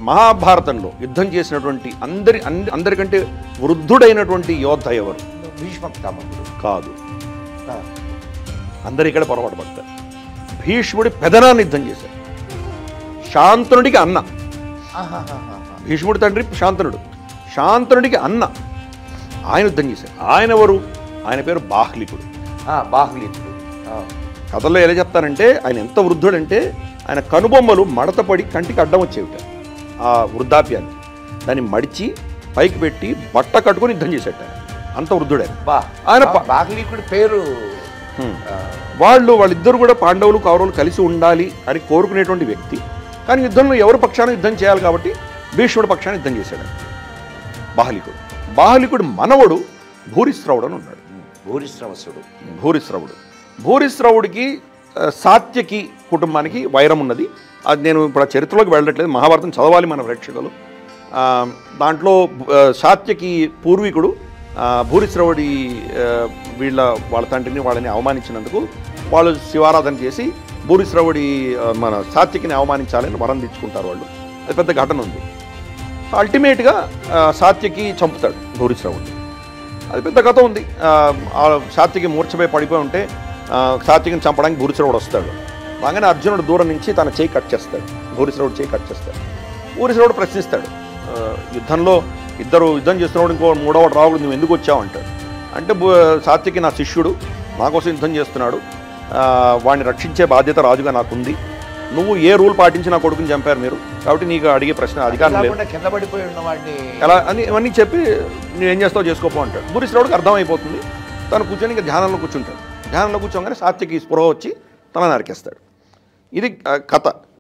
మహాభారతంలో యుద్ధం చేసినటువంటి అందరికంటే వృద్ధుడైనటువంటి యోధ ఎవరు? భీష్మ పితామహుడు కాదు. ఆ, అందరు ఇక్కడ పొరపాటు పడతారు. భీష్ముడి పెదనాన్ని యుద్ధం చేశారు. శాంతనుడికి అన్న. ఆహాహాహా. భీష్ముడి తండ్రి శాంతనుడు. శాంతనుడికి అన్న. ఆయన యుద్ధం చేశారు. ఆయన ఎవరు? ఆయన పేరు బాహ్లికుడు. బాహ్లీకుడు. కథల్లో ఎలా చెప్తానంటే ఆయన ఎంత వృద్ధుడంటే ఆయన కనుబొమ్మలు మడతపడి కంటికి అడ్డం వచ్చేవిట. ఆ వృద్ధాప్యాన్ని దాన్ని మడిచి పైకి పెట్టి బట్ట కట్టుకొని యుద్ధం చేసేట. అంత వృద్ధుడే ఆయన. బాహ్లీకుడి పేరు. వాళ్ళిద్దరు కూడా పాండవులు కౌరవులు కలిసి ఉండాలి అని కోరుకునేటువంటి వ్యక్తి. కానీ యుద్ధంలో ఎవరి పక్షాన యుద్ధం చేయాలి కాబట్టి భీష్ముడి పక్షాన యుద్ధం చేశాడు బాహ్లికుడు. బాహ్లికుడు మనవడు భూరిశ్రవుడు అని ఉన్నాడు. భూరిశ్రవుడికి సాత్యకి కుటుంబానికి వైరం ఉన్నది. అది నేను ఇప్పుడు ఆ చరిత్రలోకి వెళ్ళట్లేదు. మహాభారతం చదవాలి మన ప్రేక్షకులు. దాంట్లో సాత్యకి పూర్వీకుడు భూరిశ్రవుడి వాళ్ళ తండ్రిని వాళ్ళని అవమానించినందుకు వాళ్ళు శివారాధన చేసి భూరిశ్రవుడి మన సాత్యకిని అవమానించాలని వరం తెచ్చుకుంటారు వాళ్ళు. అది పెద్ద ఘటన ఉంది. అల్టిమేట్గా సాత్యకి చంపుతాడు భూరిశ్రవుడిని. అది పెద్ద కథ ఉంది. ఆ సాత్యకి మూర్ఛపోయి పడిపోయి ఉంటే సాత్యకిని చంపడానికి భూరిశ్రవుడు వస్తాడు. రాగానే అర్జునుడు దూరం నుంచి తన చేయి కట్ చేస్తాడు. భూరిశ్రవుడు చేయి కట్ చేస్తాడు. భూరిశ్రవుడు ప్రశ్నిస్తాడు, యుద్ధంలో ఇద్దరు యుద్ధం చేస్తున్నప్పుడు ఇంకో మూడవడు రావుడు నువ్వు ఎందుకు వచ్చావు అంటాడు. అంటే సాత్యకి నా శిష్యుడు, నా కోసం యుద్ధం చేస్తున్నాడు, వాడిని రక్షించే బాధ్యత రాజుగా నాకుంది. నువ్వు ఏ రూల్ పాటించి నా కొడుకుని చంపారు మీరు, కాబట్టి నీకు అడిగే ప్రశ్న అధికారం లేదు, కింద పడిపోయి ఉన్నవాడిని ఎలా అని ఇవన్నీ చెప్పి నువ్వు ఏం చేస్తావు చేసుకోపో అంటాడు. భూరిశ్రవుడికి అర్థమైపోతుంది. తను కూర్చొని ఇంకా ధ్యానంలో కూర్చుంటాడు. ధ్యానంలో కూర్చోగానే సాత్యకి స్పృహ వచ్చి తల నరికేస్తాడు. ఇది కథ.